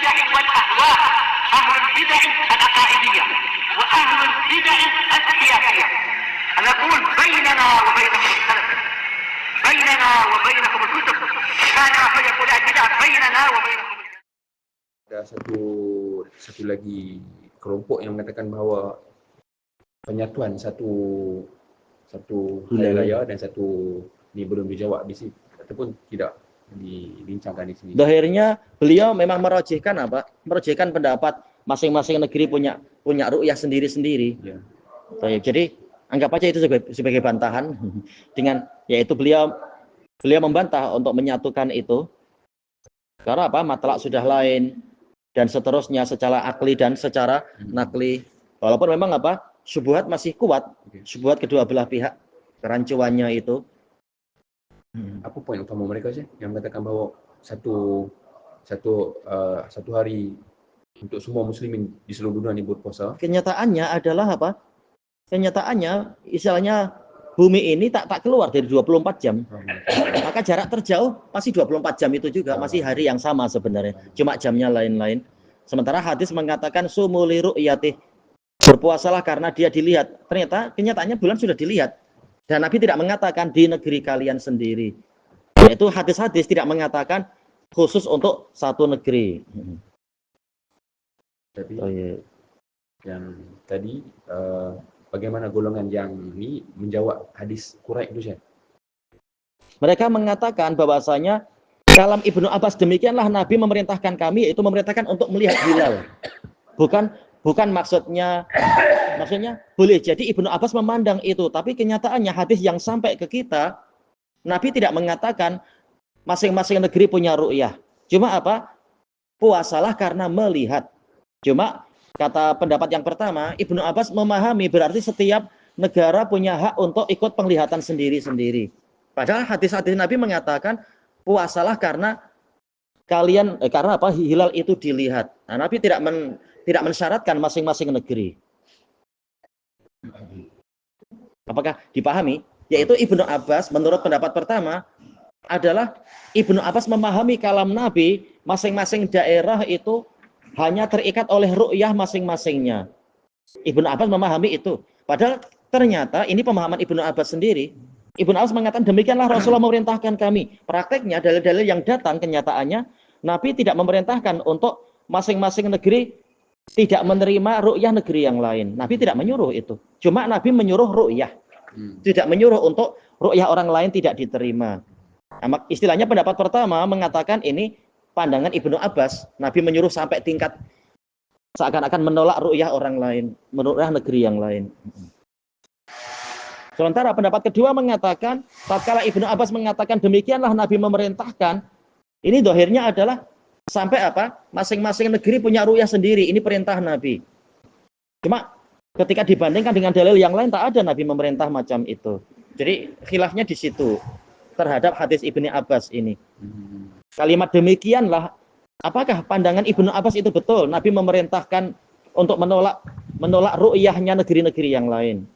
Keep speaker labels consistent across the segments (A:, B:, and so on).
A: البدع والأهواء، أهل البدع العقائدية وأهل البدع السياسية. أنا أقول بيننا وبينكم السلف، بيننا وبينكم الكتب، كان أحد يقول البدع بيننا وبينكم.
B: Ada satu lagi kelompok yang mengatakan bahawa penyatuan satu hari raya dan satu ni belum dijawab di sini ataupun tidak dibincangkan di sini.
C: Akhirnya beliau memang merojihkan apa? Merojihkan pendapat masing-masing negeri punya ru'yah sendiri-sendiri.
B: Ya.
C: Jadi anggap aja itu sebagai bantahan dengan yaitu beliau membantah untuk menyatukan itu. Karena apa? Matlak sudah lain dan seterusnya secara akli dan secara nakli. Walaupun memang apa? Syubhat masih kuat. Syubhat kedua belah pihak kerancuannya itu.
B: Apa poin utama mereka sih yang mengatakan bahawa satu hari untuk semua muslimin di seluruh dunia ini berpuasa?
C: Kenyataannya adalah apa? Kenyataannya istilahnya bumi ini tak keluar dari 24 jam. Maka jarak terjauh masih 24 jam itu juga, masih hari yang sama sebenarnya. Cuma jamnya lain-lain. Sementara hadis mengatakan sumuli ru'yatih. Berpuasalah karena dia dilihat. Ternyata kenyataannya bulan sudah dilihat. Dan Nabi tidak mengatakan di negeri kalian sendiri. Yaitu hadis-hadis tidak mengatakan khusus untuk satu negeri.
B: Tapi yang tadi bagaimana golongan yang ini menjawab hadis Quraib itu, Syekh?
C: Mereka mengatakan bahwasanya kalam Ibnu Abbas demikianlah Nabi memerintahkan kami, yaitu memerintahkan untuk melihat hilal. Bukan maksudnya boleh jadi Ibnu Abbas memandang itu, tapi kenyataannya hadis yang sampai ke kita, Nabi tidak mengatakan masing-masing negeri punya ru'yah. Cuma apa? Puasalah karena melihat. Cuma kata pendapat yang pertama, Ibnu Abbas memahami berarti setiap negara punya hak untuk ikut penglihatan sendiri-sendiri. Padahal hadis-hadis Nabi mengatakan puasalah karena karena apa? Hilal itu dilihat. Nah, Nabi tidak mensyaratkan masing-masing negeri. Apakah dipahami? Yaitu Ibnu Abbas menurut pendapat pertama adalah Ibnu Abbas memahami kalam Nabi, masing-masing daerah itu hanya terikat oleh ru'yah masing-masingnya. Ibnu Abbas memahami itu. Padahal ternyata ini pemahaman Ibnu Abbas sendiri. Ibnu Abbas mengatakan demikianlah Rasulullah memerintahkan kami. Prakteknya dalil-dalil yang datang kenyataannya Nabi tidak memerintahkan untuk masing-masing negeri tidak menerima ru'yah negeri yang lain. Nabi tidak menyuruh itu. Cuma Nabi menyuruh ru'yah. Tidak menyuruh untuk ru'yah orang lain tidak diterima. Nah, istilahnya pendapat pertama mengatakan ini pandangan Ibnu Abbas. Nabi menyuruh sampai tingkat seakan-akan menolak ru'yah orang lain, menolak negeri yang lain. Sementara pendapat kedua mengatakan tatkala Ibnu Abbas mengatakan demikianlah Nabi memerintahkan, ini dohirnya adalah sampai apa? Masing-masing negeri punya ru'yah sendiri. Ini perintah Nabi. Cuma ketika dibandingkan dengan dalil yang lain tak ada Nabi memerintah macam itu. Jadi khilafnya di situ terhadap hadis Ibnu Abbas ini. Kalimat demikianlah, apakah pandangan Ibnu Abbas itu betul? Nabi memerintahkan untuk menolak ru'yahnya negeri-negeri yang lain.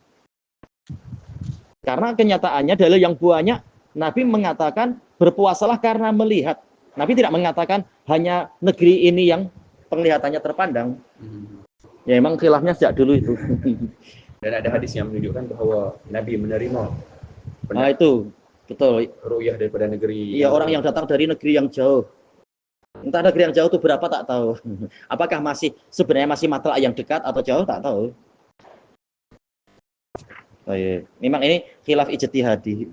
C: Karena kenyataannya dalil yang banyak Nabi mengatakan berpuasalah karena melihat. Nabi tidak mengatakan hanya negeri ini yang penglihatannya terpandang. Ya memang khilafnya sejak dulu itu.
B: Dan ada hadis yang menunjukkan bahwa Nabi menerima
C: itu betul.
B: ru'yah daripada negeri.
C: Iya, orang yang datang dari negeri yang jauh. Entah negeri yang jauh itu berapa tak tahu. Apakah sebenarnya masih matlak yang dekat atau jauh tak tahu. Memang ini khilaf ijtihadi.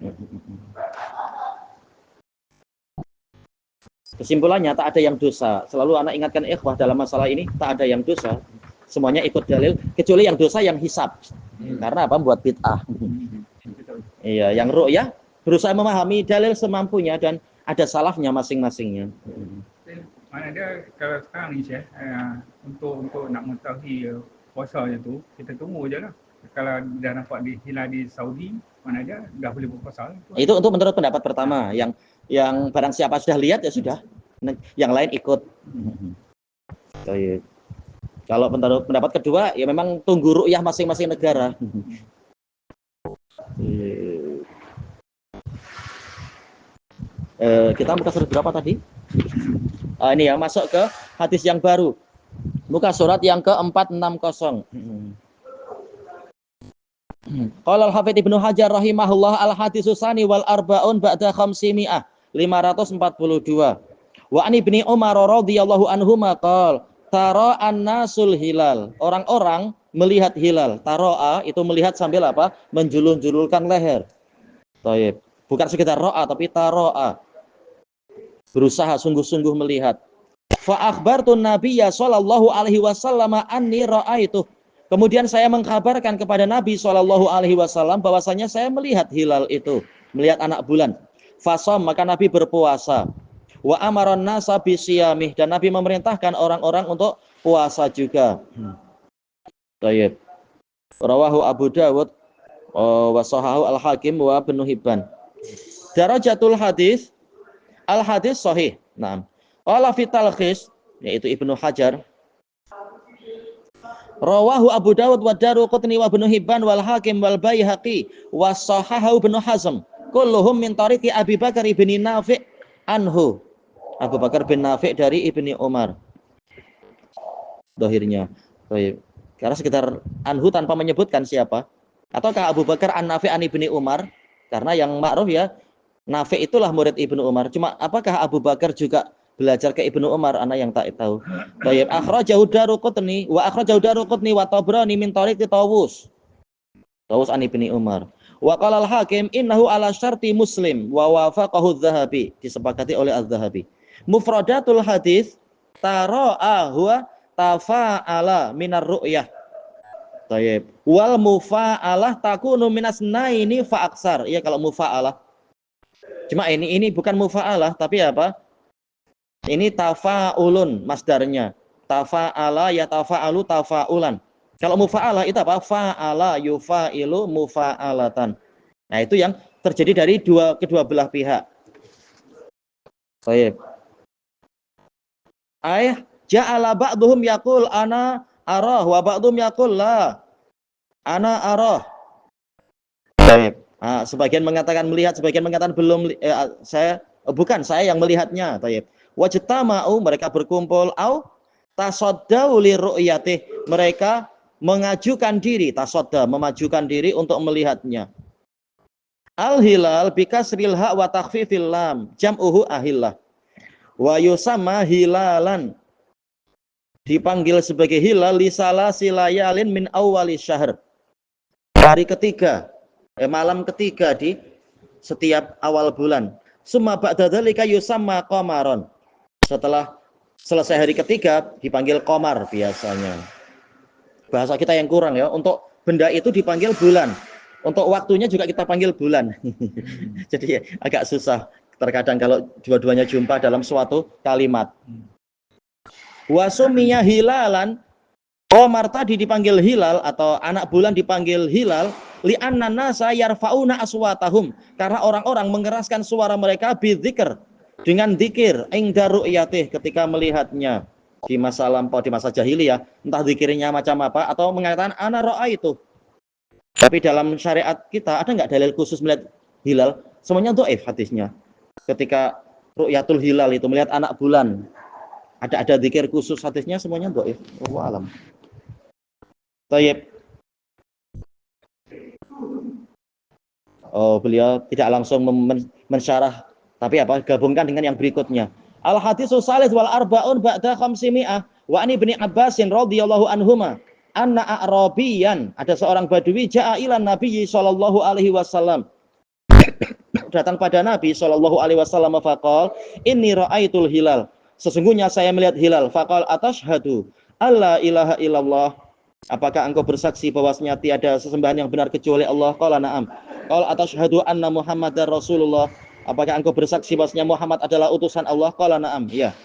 C: Kesimpulannya tak ada yang dosa. Selalu anak ingatkan ikhwah dalam masalah ini tak ada yang dosa. Semuanya ikut dalil kecuali yang dosa yang hisab. Karena apa? Buat bid'ah. Iya, yang ru'yah berusaha memahami dalil semampunya dan ada salafnya masing-masingnya.
D: Mana dia kalau sekarang ni untuk nak mengetahui puasa tu kita tunggu je lah. Kalau dah nampak hilal di Saudi, mana dia dah boleh berpuasa.
C: Itu untuk menurut pendapat pertama yang barang siapa sudah lihat ya sudah. Yang lain ikut. Kalau pendapat kedua ya memang tunggu ru'yah masing-masing negara. Kita muka surat berapa tadi? Ini ya, masuk ke hadis yang baru. Muka surat yang ke-460. Qala al-Hafidz Ibnu Hajar rahimahullah al-hadisus sani wal arbaun ba'da 500 542. Wa an Ibni Umar radhiyallahu anhuma qala tara an-nasul hilal. Orang-orang melihat hilal. Taro'a itu melihat sambil apa? Menjulur-julurkan leher. Taib. Bukan sekedar ro'a tapi taro'a. Berusaha sungguh-sungguh melihat. Fa akhbartu Nabiyya sallallahu alaihi wasallam anni ra'aitu. Kemudian saya mengkabarkan kepada Nabi sallallahu alaihi wasallam bahwasanya saya melihat hilal itu, melihat anak bulan. Fasam, maka Nabi berpuasa. Wa amaron nasa bisiyamih, dan Nabi memerintahkan orang-orang untuk puasa juga. Baik. Rawahu Abu Dawud wa sahahu al-Hakim wa Ibnu Hibban. Darajatul hadis al-hadis sahih. Naam. Qala fi talkhis, yaitu Ibnu Hajar. Rawahu Abu Dawud wa Daruqutni wa Ibnu Hibban wal Hakim wal Baihaqi wa sahahu Ibnu Hazm. Kulluhum min tariqi Abi Bakar bin Nafi' anhu. Abu Bakar bin Nafi' dari Ibni Umar. Dohirnya. Baik. Karena sekitar anhu tanpa menyebutkan siapa. Ataukah Abu Bakar an-Nafi' an Ibni Umar? Karena yang ma'ruf ya, Nafi' itulah murid Ibnu Umar. Cuma apakah Abu Bakar juga belajar ke Ibnu Umar? Anak yang tak tahu. Baik. Akhrajahu Daruqutni wa Tabrani min tariqi Tawus. Tawus an Ibni Umar. Wa qala al-Hakim innahu ala syarti Muslim wa wafaqahu adz-Dzahabi, disepakati oleh adz-Dzahabi. Mufradatul hadis tara'a huwa tafa'ala minar ru'yah. Tayyib. Wal mufa'alah takunu minas naini fa aksar. Iya kalau mufa'alah. Cuma ini bukan mufa'alah tapi apa? Ini tafa'ulun masdarnya. Tafa'ala ya tafa'alu tafa'ulan. Kalau mufa'alah itu apa? Fa'ala yufa'ilu mufa'alatan. Nah, itu yang terjadi dari kedua belah pihak. Baik. Ja'ala ba'duhum yaqul ana arah wa ba'dhum yaqul la ana arah. Baik. Sebagian mengatakan melihat, sebagian mengatakan belum, saya yang melihatnya. Baik. Wajtama'u, mereka berkumpul, au tasaddau li ru'yatih, mereka mengajukan diri, tasadda, memajukan diri untuk melihatnya. Al-hilal bikasril ha wa takhfifil lam, jam'uhu ahillah. Wa yusamma hilalan, dipanggil sebagai hilal li salasi layalin min awwali syahr, hari ketiga, malam ketiga di setiap awal bulan. Summa ba'da dzalika yusamma qamaron, setelah selesai hari ketiga dipanggil qamar biasanya. Bahasa kita yang kurang ya, untuk benda itu dipanggil bulan, untuk waktunya juga kita panggil bulan. Jadi agak susah terkadang kalau dua-duanya jumpa dalam suatu kalimat. Wasumiya hilalan, qamar tadi dipanggil hilal atau anak bulan dipanggil hilal li'anna nasa yarfa'una aswatahum, karena orang-orang mengeraskan suara mereka bidzikr, dengan zikir, ingda ru'yatih, ketika melihatnya. Di masa lampau, di masa jahiliyah, entah zikirnya macam apa atau mengatakan ana ra'aitu. Tapi dalam syariat kita ada nggak dalil khusus melihat hilal? Semuanya dhaif hadisnya. Ketika ru'yatul hilal itu melihat anak bulan, ada zikir khusus hadisnya, semuanya dhaif. Wallahu alam. Baik. Beliau tidak langsung mensyarah, tapi apa? Gabungkan dengan yang berikutnya. Al hadisus salis wal arbaun ba'da 500 wa an Ibni Abbasin radhiyallahu anhuma anna a'rabiyan, ada seorang badui ja'a ila Nabi sallallahu alaihi wasallam, datang pada Nabi sallallahu alaihi wasallam, faqal inni ra'aitul hilal, sesungguhnya saya melihat hilal. Faqal atashhadu alla ilaha illallah, apakah engkau bersaksi bahwasanya tiada sesembahan yang benar kecuali Allah? Qala na'am. Qala atashhadu anna Muhammadar Rasulullah, apakah engkau bersaksi bahwasanya Muhammad adalah utusan Allah? Qala na'am. Ya.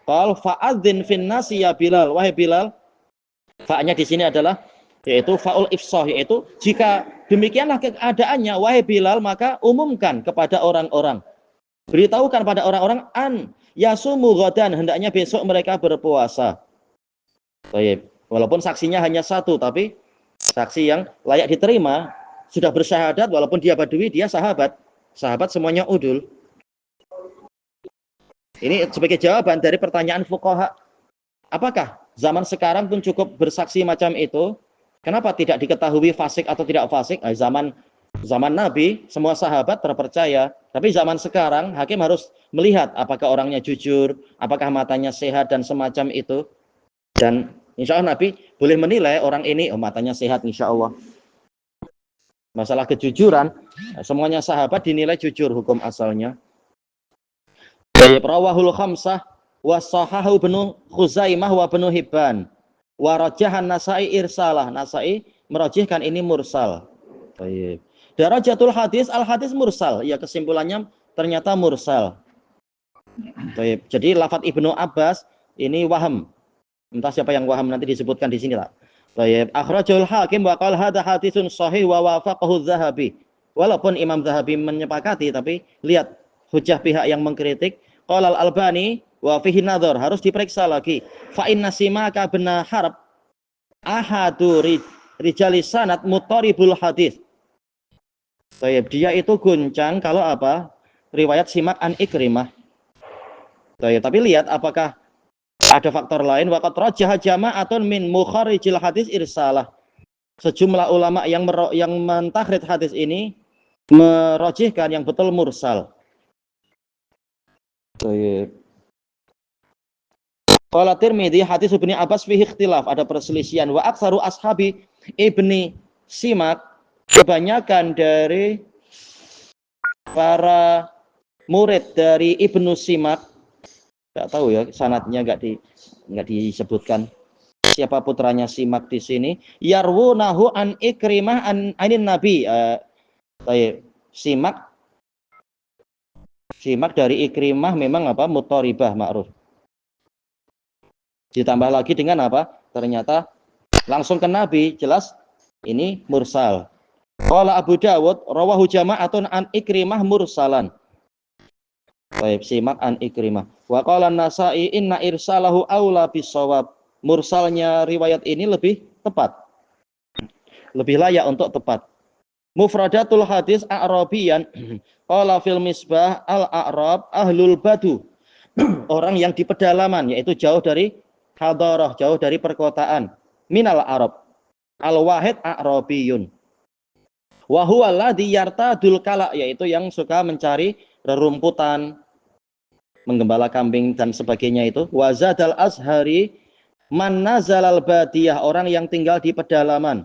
C: Qal fa'adzin fin nasi ya Bilal, wahai Bilal. Fa'nya di sini adalah yaitu fa'ul ifsah, yaitu jika demikianlah keadaannya wahai Bilal, maka umumkan kepada orang-orang, beritahukan pada orang-orang an yasumu ghadan, hendaknya besok mereka berpuasa. Baik. Walaupun saksinya hanya satu, tapi saksi yang layak diterima, sudah bersyahadat, walaupun dia badui, dia sahabat. Sahabat semuanya udul. Ini sebagai jawaban dari pertanyaan fuqaha. Apakah zaman sekarang pun cukup bersaksi macam itu? Kenapa tidak diketahui fasik atau tidak fasik? Zaman Nabi, semua sahabat terpercaya. Tapi zaman sekarang, hakim harus melihat apakah orangnya jujur, apakah matanya sehat, dan semacam itu. Dan insya Allah Nabi boleh menilai orang ini, oh matanya sehat insya Allah. Masalah kejujuran, semuanya sahabat dinilai jujur hukum asalnya. Rawahul khamsah wa sahahu ibnu Khuzaimah wa ibnu Hibban. Wa rajahan Nasa'i irsalah. Nasa'i merajihkan ini mursal. Baik. Darajatul hadis, al-hadis mursal. Ya, kesimpulannya ternyata mursal. Baik. Jadi lafadz Ibnu Abbas ini waham. Entah siapa yang waham, nanti disebutkan di sini lah. Baik. Akhrajul Hakim wa qala hadza haditsun sahih wa wafaqahu Dzahabi. Walaupun Imam Dzahabi menyepakati, tapi lihat hujah pihak yang mengkritik. Qala Al-Albani wa fihi nadhar, harus diperiksa lagi. Fa inna Simaka bin Harb ahadu rijali sanad mutaribul hadis. Baik, dia itu guncang kalau apa? Riwayat Simak an Ikrimah. Baik, tapi lihat apakah ada faktor lain. Waqat rajjaha jama'atun min mukharijil hadis irsalah. Sejumlah ulama yang mentakhrij hadis ini merajihkan yang betul mursal. Baik. Qala Tirmidzi hadis Ibnu Abbas fihi ikhtilaf, ada perselisihan. Wa aktsaru ashabi Ibni Simak, kebanyakan dari para murid dari Ibnu Simak, enggak tahu ya sanadnya, enggak disebutkan siapa putranya Simak di sini. Yarwunahu an Ikrimah anin Nabi. Simak dari Ikrimah memang apa? Mutaribah ma'ruf. Ditambah lagi dengan apa? Ternyata langsung ke Nabi, jelas ini mursal. Qala Abu Dawud rawahu jama'atun an Ikrimah mursalan. Baik, Simak an Ikrimah. Wa qala An-Nasa'i inna irsalahu aula bisawab. Mursalnya riwayat ini lebih tepat. Lebih layak untuk tepat. Mufradatul hadis A'rabiyan qala fil misbah al-a'rab ahlul badu. Orang yang di pedalaman, yaitu jauh dari hadarah, jauh dari perkotaan. Minal Arab. Al-wahid a'rabiyun. Wa huwa alladhi yartadul kala, yaitu yang suka mencari rerumputan, menggembala kambing dan sebagainya itu. Wa zadal azhari man nazalal badiyah, orang yang tinggal di pedalaman.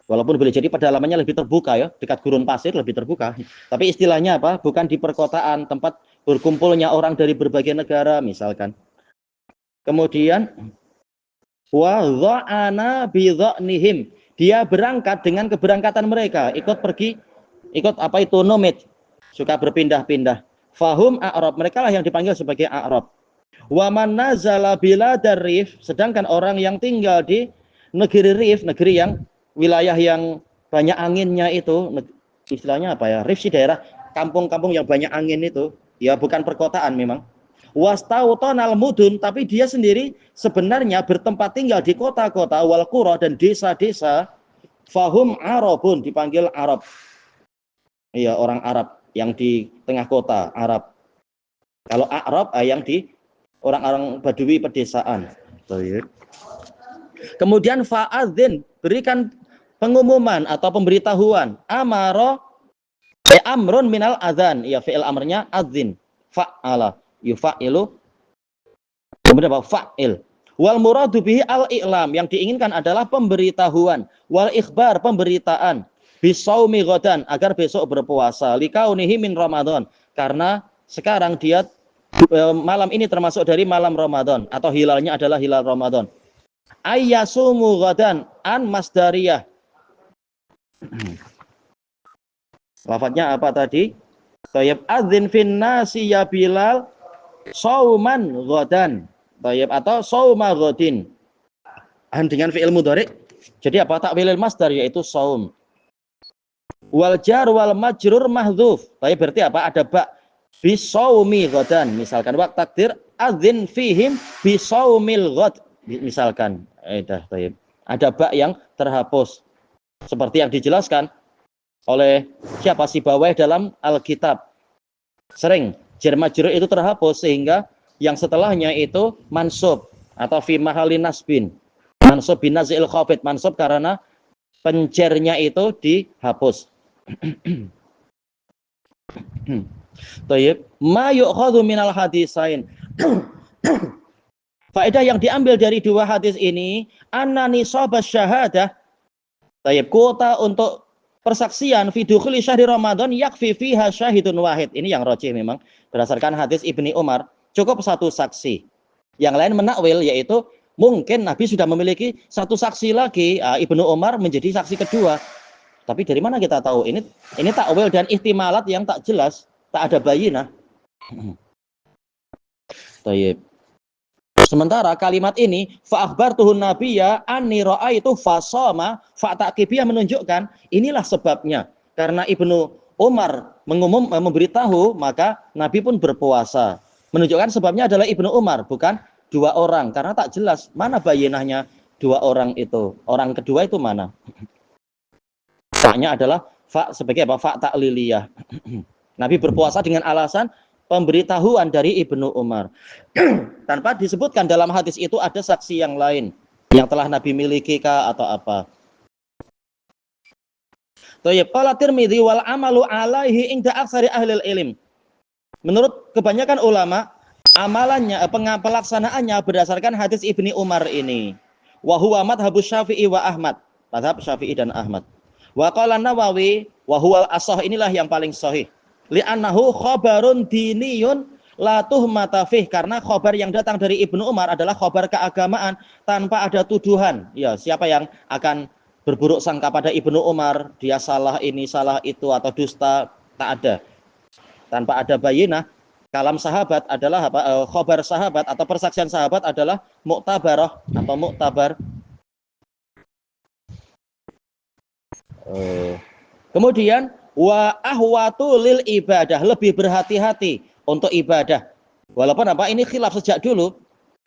C: Walaupun boleh jadi pedalamannya lebih terbuka ya, dekat gurun pasir lebih terbuka. Tapi istilahnya apa? Bukan di perkotaan, tempat berkumpulnya orang dari berbagai negara misalkan. Kemudian wa dha'ana bi dha'nihim, dia berangkat dengan keberangkatan mereka, ikut apa itu nomad, suka berpindah-pindah. Fahum a'rab, mereka lah yang dipanggil sebagai a'rab. Wa man nazala biladar rif, sedangkan orang yang tinggal di negeri rif, negeri yang wilayah yang banyak anginnya itu, istilahnya apa ya? Rif sih daerah kampung-kampung yang banyak angin itu, ya bukan perkotaan memang. Wastautonal mudun, tapi dia sendiri sebenarnya bertempat tinggal di kota-kota wal qura dan desa-desa. Fahum Arabun, dipanggil Arab. Iya, orang Arab yang di tengah kota, Arab. Kalau Arab yang di orang-orang Badui pedesaan. Kemudian fa'adzin, berikan pengumuman atau pemberitahuan. Amaro amrun minal adzan, ya fi'il amrnya adzin. Fa'ala yufa'ilu, kemudian apa? Fa'il. Wal muradu bihi al-i'lam, yang diinginkan adalah pemberitahuan. Wal ikhbar, pemberitaan. Bisaumi ghadan, agar besok berpuasa. Likaunihi min Ramadan, karena sekarang dia malam ini termasuk dari malam Ramadan, atau hilalnya adalah hilal Ramadan. Ayyasumu ghadan an masdariyah. Lafadznya apa tadi? Tayyib adzin fin nasi ya Bilal sauman ghadan. Tayyib atau sauma ghadin. Dengan fi'il mudhari. Jadi apa? Takwilil masdar, yaitu saum. Wal jar wal majrur mahdzuf. Tayyib berarti apa? Ada ba bisaumi ghadan. Misalkan wa takdir adzin fihim bisaumil ghad. Misalkan. Tayyib. Ada ba yang terhapus. Seperti yang dijelaskan oleh siapa Sibawayh dalam Alkitab. Sering jar majrur itu terhapus sehingga yang setelahnya itu mansub atau fi mahalli nasbin. Mansub bin nazil khafid, mansub karena penjernya itu dihapus. Thayyib, ma yu'khadhu minal hadisain. Faedah yang diambil dari dua hadis ini, anna nisabas syahadah, thayyib, kuota untuk persaksian fi dukhuli syahri Ramadan yakfi fiha syahidun wahid. Ini yang rajih memang berdasarkan hadis Ibni Umar, cukup satu saksi. Yang lain menakwil, yaitu mungkin Nabi sudah memiliki satu saksi lagi, Ibnu Umar menjadi saksi kedua. Tapi dari mana kita tahu? Ini takwil dan ihtimalat yang tak jelas, tak ada bayinah. Thayyib. Sementara kalimat ini fa akhbartuhu nabiyya anni ra'aitu fasama fa ta'qibiyah menunjukkan inilah sebabnya. Karena Ibnu Umar memberitahu, maka Nabi pun berpuasa. Menunjukkan sebabnya adalah Ibnu Umar, bukan dua orang, karena tak jelas mana bayinahnya dua orang itu. Orang kedua itu mana? Faknya adalah fa sebagai apa? Fa ta'liliyah. Nabi berpuasa dengan alasan pemberitahuan dari Ibnu Umar. Tanpa disebutkan dalam hadis itu ada saksi yang lain yang telah Nabi miliki kah atau apa. Thayyib, qala Tirmidzi wal amalu alaihi inda aktsari ahli ilm. Menurut kebanyakan ulama, amalannya pelaksanaannya berdasarkan hadis Ibni Umar ini. Wa huwa madhhabus Syafi'i wa Ahmad. Madhab Syafi'i dan Ahmad. Wa qala Nawawi wa huwa as-shah, inilah yang paling sahih. Li'annahu khabarun diniyun la tuhmata fih, karena khabar yang datang dari Ibnu Umar adalah khabar keagamaan tanpa ada tuduhan. Ya, siapa yang akan berburuk sangka pada Ibnu Umar, dia salah ini, salah itu atau dusta, tak ada. Tanpa ada bayinah. Kalam sahabat adalah apa? Khabar sahabat atau persaksian sahabat adalah muktabarah atau muktabar. Kemudian wa ahwatu lil ibadah, lebih berhati-hati untuk ibadah. Walaupun apa ini khilaf sejak dulu,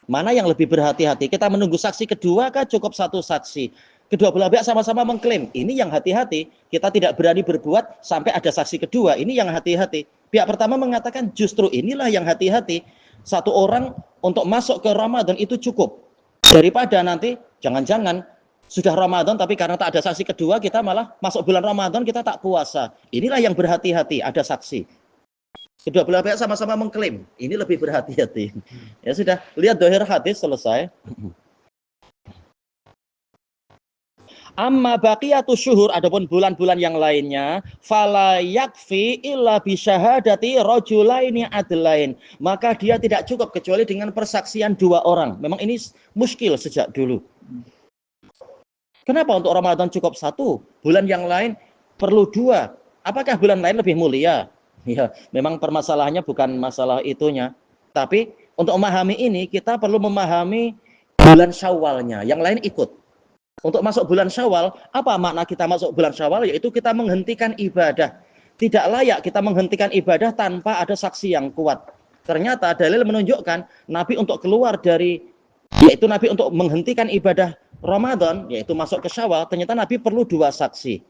C: mana yang lebih berhati-hati? Kita menunggu saksi kedua kah cukup satu saksi? Kedua belah pihak sama-sama mengklaim, ini yang hati-hati. Kita tidak berani berbuat sampai ada saksi kedua, ini yang hati-hati. Pihak pertama mengatakan justru inilah yang hati-hati. Satu orang untuk masuk ke Ramadan itu cukup. Daripada nanti jangan-jangan sudah Ramadan tapi karena tak ada saksi kedua kita malah masuk bulan Ramadan kita tak puasa. Inilah yang berhati-hati, ada saksi. Kedua belah pihak sama-sama mengklaim, ini lebih berhati-hati. Ya sudah, lihat dohir hadis selesai. Amma baqiyatu syuhur, adapun bulan-bulan yang lainnya, fala yakfi illa bi syahadati rajulaini adlain, maka dia tidak cukup kecuali dengan persaksian dua orang. Memang ini muskil sejak dulu. Kenapa untuk Ramadan cukup satu, bulan yang lain perlu dua? Apakah bulan lain lebih mulia? Ya, memang permasalahannya bukan masalah itunya. Tapi untuk memahami ini kita perlu memahami bulan Syawalnya. Yang lain ikut. Untuk masuk bulan Syawal, apa makna kita masuk bulan Syawal? Yaitu kita menghentikan ibadah. Tidak layak kita menghentikan ibadah tanpa ada saksi yang kuat. Ternyata dalil menunjukkan Nabi untuk keluar dari, yaitu Nabi untuk menghentikan ibadah Ramadan, yaitu masuk ke Syawal, ternyata Nabi perlu dua saksi.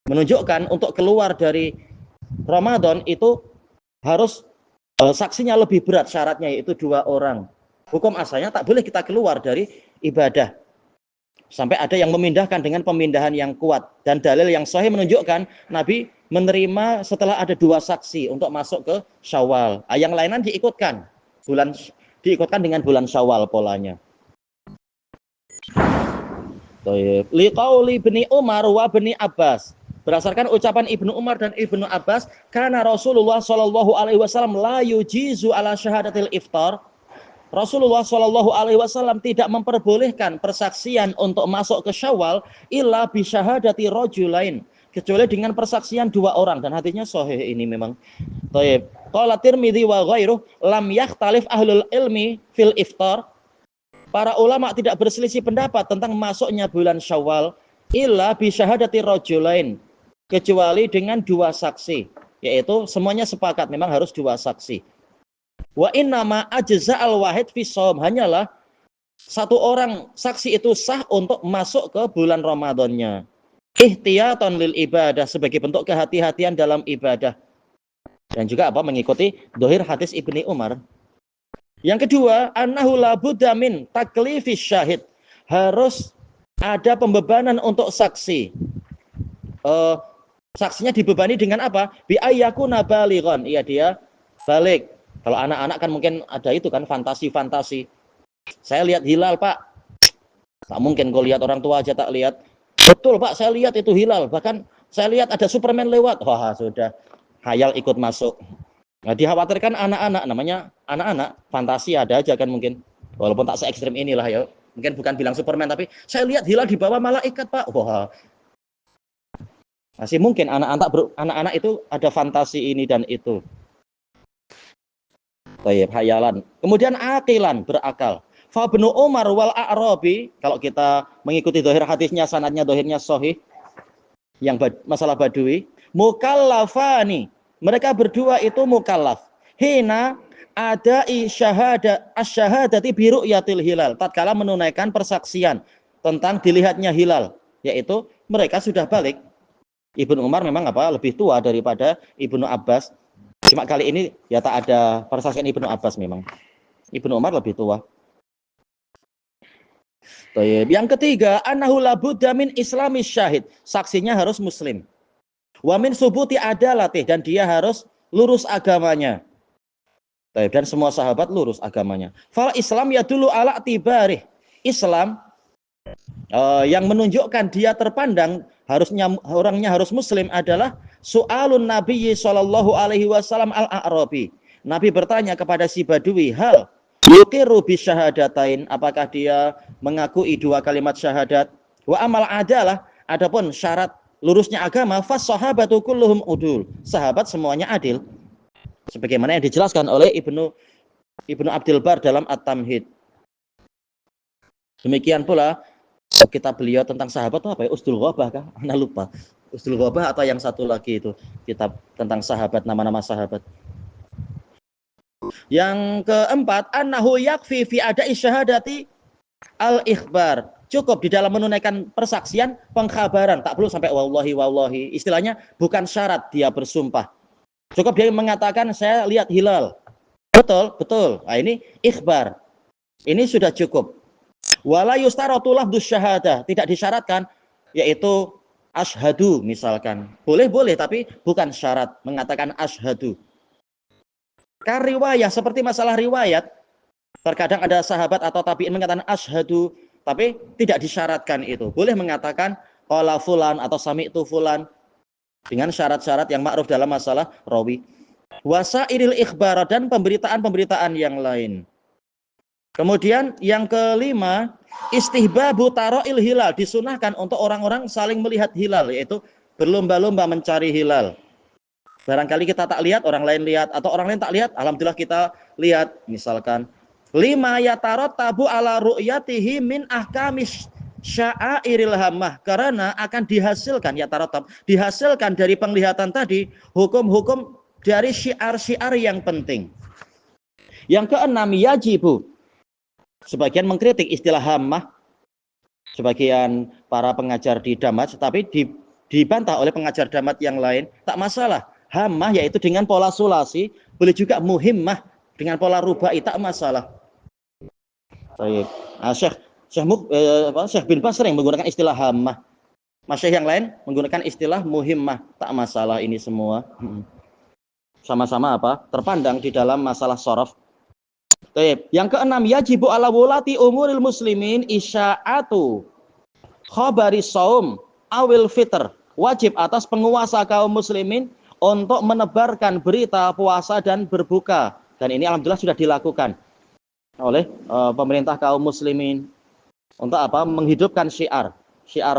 C: Menunjukkan untuk keluar dari Ramadan itu harus saksinya lebih berat, syaratnya yaitu dua orang. Hukum asalnya tak boleh kita keluar dari ibadah sampai ada yang memindahkan dengan pemindahan yang kuat. Dan dalil yang sahih menunjukkan Nabi menerima setelah ada dua saksi untuk masuk ke Syawal. Yang lainan diikutkan dengan bulan Syawal polanya. Liqauli Ibni Umar wa Ibni Abbas, berdasarkan ucapan Ibnu Umar dan Ibnu Abbas, karena Rasulullah Shallallahu Alaihi Wasallam la yujizu ala syahadatil iftar, Rasulullah Shallallahu Alaihi Wasallam tidak memperbolehkan persaksian untuk masuk ke Syawal illa bi syahadati rajulain, kecuali dengan persaksian dua orang, dan hadisnya sahih ini memang. Thayyib. Qala Tirmidzi wa ghairuh lam yakhtalif ahlul ilmi fil iftar. Para ulama tidak berselisih pendapat tentang masuknya bulan Syawal illa bi syahadati rajulain, kecuali dengan dua saksi, yaitu semuanya sepakat memang harus dua saksi. Wa innama ajza'al wahid fi shaum, hanyalah satu orang saksi itu sah untuk masuk ke bulan Ramadannya. Ihtiyatan lil ibadah, sebagai bentuk kehati-hatian dalam ibadah. dan juga apa mengikuti dohir hadis Ibni Umar. Yang kedua, annahu la budda min taklifis syahid, harus ada pembebanan untuk saksi. Saksinya dibebani dengan apa? Bi ayyakuna balighan. Iya, dia balik. Kalau anak-anak kan mungkin ada itu kan fantasi-fantasi. Saya lihat hilal, Pak. Tak mungkin kau lihat orang tua aja tak lihat. Betul, Pak, saya lihat itu hilal. Bahkan saya lihat ada Superman lewat. Wah, sudah. Khayal ikut masuk. Nah, dikhawatirkan anak-anak, namanya anak-anak, fantasi ada aja kan mungkin. Walaupun tak se-ekstrim inilah ya. Mungkin bukan bilang Superman, tapi saya lihat hilal di bawah malaikat, Pak. Wah. Masih mungkin anak-anak itu ada fantasi ini dan itu. Baik, hayalan. Kemudian akilan, berakal. Fa ibnu Umar wal A'rabi, kalau kita mengikuti dohir hadisnya, sanadnya dohirnya sahih, yang masalah Badui, mukallafani, mereka berdua itu mukallaf. Hina ada asyhadati bi ru'yatil hilal, tatkala menunaikan persaksian tentang dilihatnya hilal, yaitu mereka sudah balik. Ibnu Umar memang apa lebih tua daripada Ibnu Abbas. Cuma kali ini ya tak ada persaksian Ibnu Abbas memang. Ibnu Umar lebih tua. Yang ketiga, annahu la budda min islamis syahid. Saksinya harus muslim. Wa min subuti adalatih, dan dia harus lurus agamanya. Dan semua sahabat lurus agamanya. Fal Islam ya dulu ala tibarih. Islam yang menunjukkan dia terpandang harusnya orangnya harus muslim adalah su'alun Nabi sallallahu alaihi wasallam al-A'rabi. Nabi bertanya kepada si Badui, hal yuqiru bisyahadatain, apakah dia mengakui dua kalimat syahadat? Wa amal adalah, adapun syarat lurusnya agama, fas sahabatu kulluhum udul. Sahabat semuanya adil. Sebagaimana yang dijelaskan oleh Ibnu Abdul Bar dalam At-Tamhid. Demikian pula kitab beliau tentang sahabat itu apa ya? Usdul Ghabah kah? Anda lupa. Usdul Ghabah atau yang satu lagi itu kitab tentang sahabat, nama-nama sahabat. Yang keempat, annahu yakfi fi ada'i syahadati al-ikhbar. Cukup di dalam menunaikan persaksian pengkhabaran, tak perlu sampai wallahi wallahi. Istilahnya bukan syarat dia bersumpah. Cukup dia mengatakan saya lihat hilal. Betul, betul. Nah, ini ikhbar. Ini sudah cukup. Wala yustaratu lafdzus syahadah, tidak disyaratkan, yaitu asyhadu misalkan. Boleh tapi bukan syarat mengatakan asyhadu. Kan riwayat, seperti masalah riwayat, terkadang ada sahabat atau tabi'in mengatakan asyhadu, tapi tidak disyaratkan itu. Boleh mengatakan qala fulan atau sami'tu fulan dengan syarat-syarat yang ma'ruf dalam masalah rawi. Wasairil ikhbar, dan pemberitaan-pemberitaan yang lain. Kemudian yang kelima, istihbabu taro'il hilal, disunahkan untuk orang-orang saling melihat hilal, yaitu berlomba-lomba mencari hilal. Barangkali kita tak lihat, orang lain lihat, atau orang lain tak lihat, alhamdulillah kita lihat. Misalkan, 5 yatarotabu ala ru'yatihi min ahkamis sya'airil hammah, karena akan dihasilkan dihasilkan dari penglihatan tadi hukum-hukum dari syiar-syiar yang penting. Yang keenam, yajibu, sebagian mengkritik istilah hammah, sebagian para pengajar di Damat, tapi dibantah oleh pengajar Damat yang lain. Tak masalah, hammah yaitu dengan pola sulasi, boleh juga muhimmah dengan pola rubai, tak masalah. Baik. Nah, Syekh bin Bas sering menggunakan istilah hammah. Masyayikh yang lain menggunakan istilah muhimmah, tak masalah ini semua. Sama-sama apa? Terpandang di dalam masalah shorof. Yang keenam, yajibu ala wulati umuril muslimin isya'atu khabari saum awil fitr. Wajib atas penguasa kaum muslimin untuk menebarkan berita puasa dan berbuka. Dan ini alhamdulillah sudah dilakukan oleh pemerintah kaum muslimin. Untuk apa? Menghidupkan syiar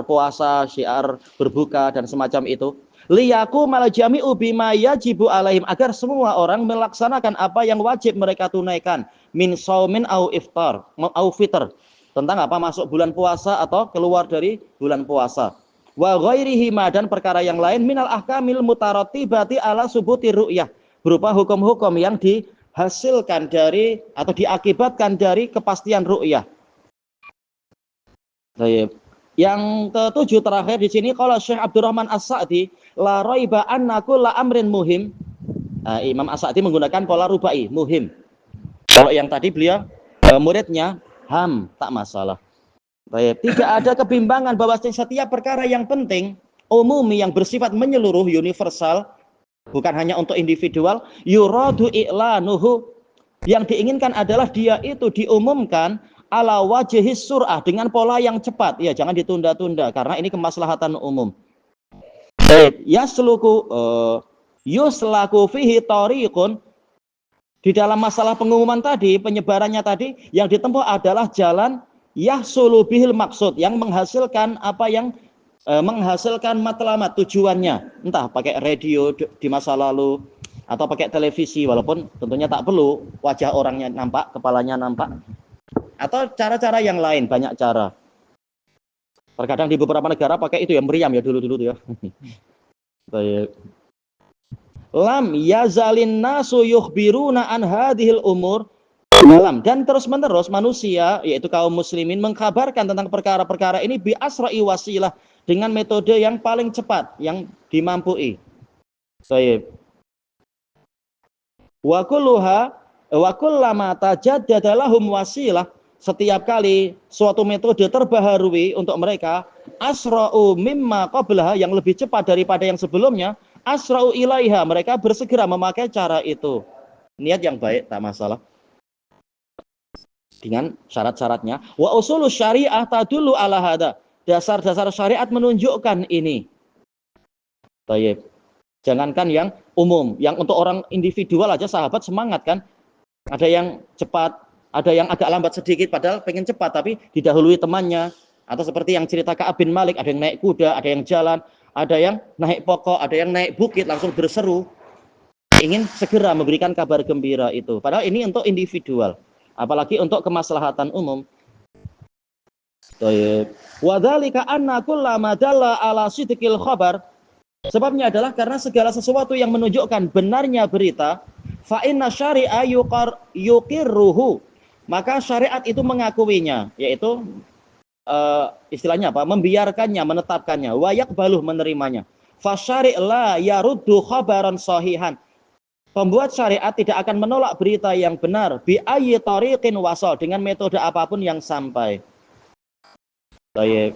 C: puasa, syiar berbuka dan semacam itu. Liyaku malajami'u bima yajibu alaihim, agar semua orang melaksanakan apa yang wajib mereka tunaikan, min saumin au iftar au fitr, tentang apa masuk bulan puasa atau keluar dari bulan puasa. Wa ghairihi, dan perkara yang lain minal ahkamil mutaratibati ala subuti ru'yah, berupa hukum-hukum yang dihasilkan dari atau diakibatkan dari kepastian ru'yah. Baik. Yang ketujuh terakhir di sini, kalau Syekh Abdurrahman As-Sa'di, la raiba anna kulla amrin muhim, Imam As-Sa'di menggunakan pola rubai, muhim. Kalau yang tadi beliau muridnya ham, tak masalah. Baik, tidak ada kebimbangan bahwa setiap perkara yang penting, umumi yang bersifat menyeluruh, universal, bukan hanya untuk individual, yuradu i'lanuhu, yang diinginkan adalah dia itu diumumkan ala wajhis sur'ah, dengan pola yang cepat. Ya, jangan ditunda-tunda karena ini kemaslahatan umum. Yuslaku fihi tariqun, di dalam masalah pengumuman tadi, penyebarannya tadi, yang ditempuh adalah jalan yahsulu bihil maksud, yang menghasilkan apa yang menghasilkan matlamat, tujuannya, entah pakai radio di masa lalu atau pakai televisi, walaupun tentunya tak perlu wajah orangnya nampak, kepalanya nampak, atau cara-cara yang lain, banyak cara. Terkadang di beberapa negara pakai itu ya, meriam ya, dulu-dulu tuh ya. Baik. Lam yazalin nasu yukhbiruna an hadhil umur, dan terus-menerus manusia, yaitu kaum muslimin, mengkabarkan tentang perkara-perkara ini bi asra'i wasilah, dengan metode yang paling cepat, yang dimampui. Baik. Wa kullama tajaddada lahum wasilah, setiap kali suatu metode terbaharui untuk mereka, asra'u mimma qablaha, yang lebih cepat daripada yang sebelumnya, asra'u ilaiha, mereka bersegera memakai cara itu. Niat yang baik, tak masalah. Dengan syarat-syaratnya. Wa usulus syariah tadullu ala hada, dasar-dasar syariat menunjukkan ini. Baik. Jangankan yang umum, yang untuk orang individual aja sahabat semangat kan. Ada yang cepat, ada yang agak lambat sedikit padahal pengen cepat tapi didahului temannya. Atau seperti yang cerita Ka'ab bin Malik, ada yang naik kuda, ada yang jalan, ada yang naik pokok, ada yang naik bukit langsung berseru, ingin segera memberikan kabar gembira itu. Padahal ini untuk individual, apalagi untuk kemaslahatan umum. Wa dzalika anna kullama dalla ala sidqil khabar, sebabnya adalah karena segala sesuatu yang menunjukkan benarnya berita, fa inna syari'a yuqirruhu, maka syariat itu mengakuinya, yaitu istilahnya apa? Membiarkannya, menetapkannya, wa yaqbaluh, menerimanya. Fa syari' la yaruddu khabaran sahihan, pembuat syariat tidak akan menolak berita yang benar bi ayyi tariqin wasal, dengan metode apapun yang sampai. Baik.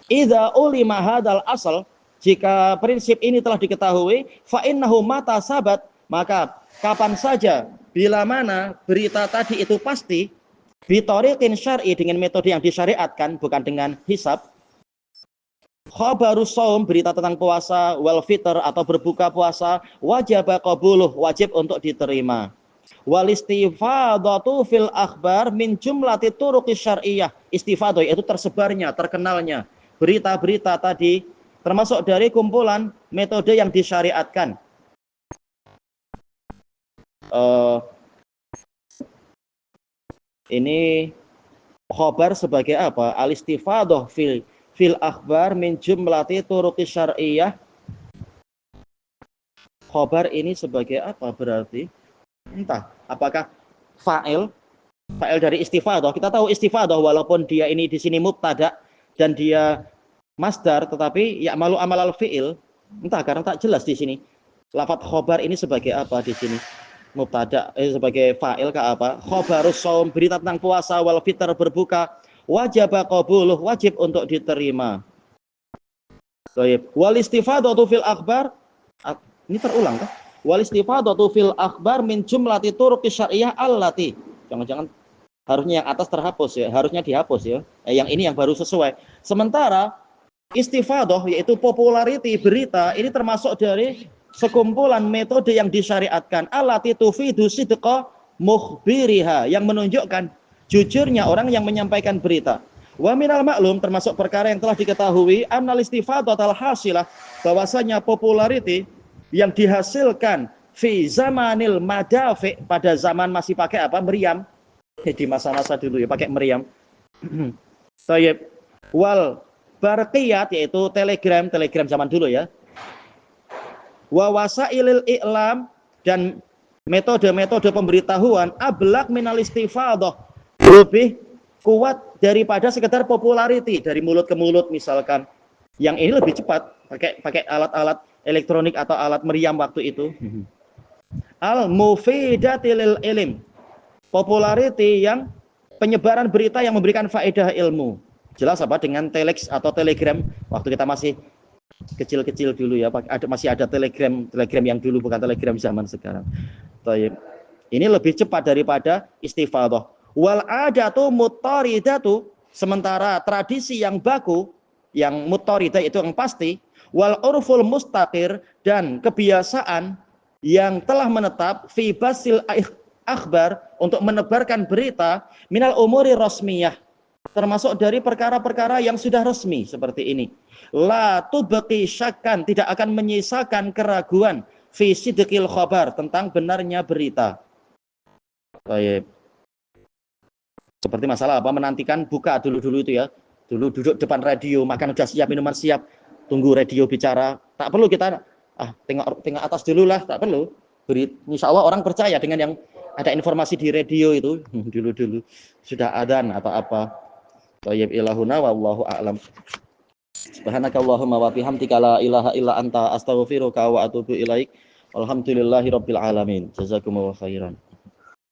C: Idza ulima hadzal asal, jika prinsip ini telah diketahui, fa innahu mata sabat, maka kapan saja, bila mana berita tadi itu pasti, bi tariqin syar'i, dengan metode yang disyariatkan, bukan dengan hisab. Khabarus shaum, berita tentang puasa, wal fitr, atau berbuka puasa, wajib qabuluh, wajib untuk diterima. Wal istifadatu fil akhbar min jumlati turuqis syar'iyyah, istifadah yaitu tersebarnya, terkenalnya berita-berita tadi, termasuk dari kumpulan metode yang disyariatkan. Ini khabar sebagai apa? Al-istifadah fil akhbar min jumlati turuqis syar'iyyah. Khabar ini sebagai apa berarti? Entah, apakah fa'il dari istifadah. Kita tahu istifadah walaupun dia ini di sini mubtada dan dia masdar, tetapi ya'malu amal al-fi'il. Entah, karena tak jelas di sini. Lafadz khabar ini sebagai apa di sini? Mubtada sebagai fa'il ke apa? Khabarus shaum, berita tentang puasa, wal fitr, berbuka, wajib qabuluh, wajib untuk diterima. Baik. Wal istifadatu fil akhbar, ini terulang kan? Wal istifadatu fil akhbar min jumlati turuqis syar'iyyah allati. Jangan-jangan harusnya yang atas terhapus ya, harusnya dihapus ya. Yang ini yang baru sesuai. Sementara istifadah yaitu popularity berita ini termasuk dari sekumpulan metode yang disyariatkan, allati tufidu sidqa mukhbiriha, yang menunjukkan jujurnya orang yang menyampaikan berita. Wa minal maklum, termasuk perkara yang telah diketahui, annal istifadatal hasilah, bahwasanya popularity yang dihasilkan fi zamanil madafi, pada zaman masih pakai apa? Meriam. Di masa-masa dulu ya pakai meriam. Thayyib. Wal barqiyat, yaitu telegram zaman dulu ya. Wa wasailil i'lam, dan metode-metode pemberitahuan, ablaq minal istifadah, lebih kuat daripada sekedar popularity dari mulut ke mulut misalkan. Yang ini lebih cepat pakai alat-alat elektronik atau alat meriam waktu itu. al-mufidati lil ilm. Popularity yang penyebaran berita yang memberikan faedah ilmu. Jelas apa dengan telex atau telegram waktu kita masih kecil-kecil dulu ya, masih ada telegram yang dulu, bukan telegram zaman sekarang. Baik. Ini lebih cepat daripada istifadhah. Wal adatu muttaridatu, sementara tradisi yang baku, yang muttaridah itu yang pasti, wal urful mustaqir, dan kebiasaan yang telah menetap fi basil akhbar, untuk menebarkan berita, minal umuri rasmiyah, termasuk dari perkara-perkara yang sudah resmi seperti ini. La tubqi syakkan, tidak akan menyisakan keraguan fi sidqil khabar, tentang benarnya berita. Baik. Seperti masalah apa, menantikan buka dulu itu ya. Dulu duduk depan radio, makan udah siap, minuman siap, tunggu radio bicara. Tak perlu kita tengok atas dulu lah, tak perlu. Insya Allah orang percaya dengan yang ada informasi di radio itu. Dulu sudah adzan atau apa. Tayyib ilahuna wallahu a'lam. Subhanakallahumma wa bihamdika la ilaha illa anta astaghfiruka wa atubu ilaik. Alhamdulillahirabbil alamin. Jazakumullahu khairan.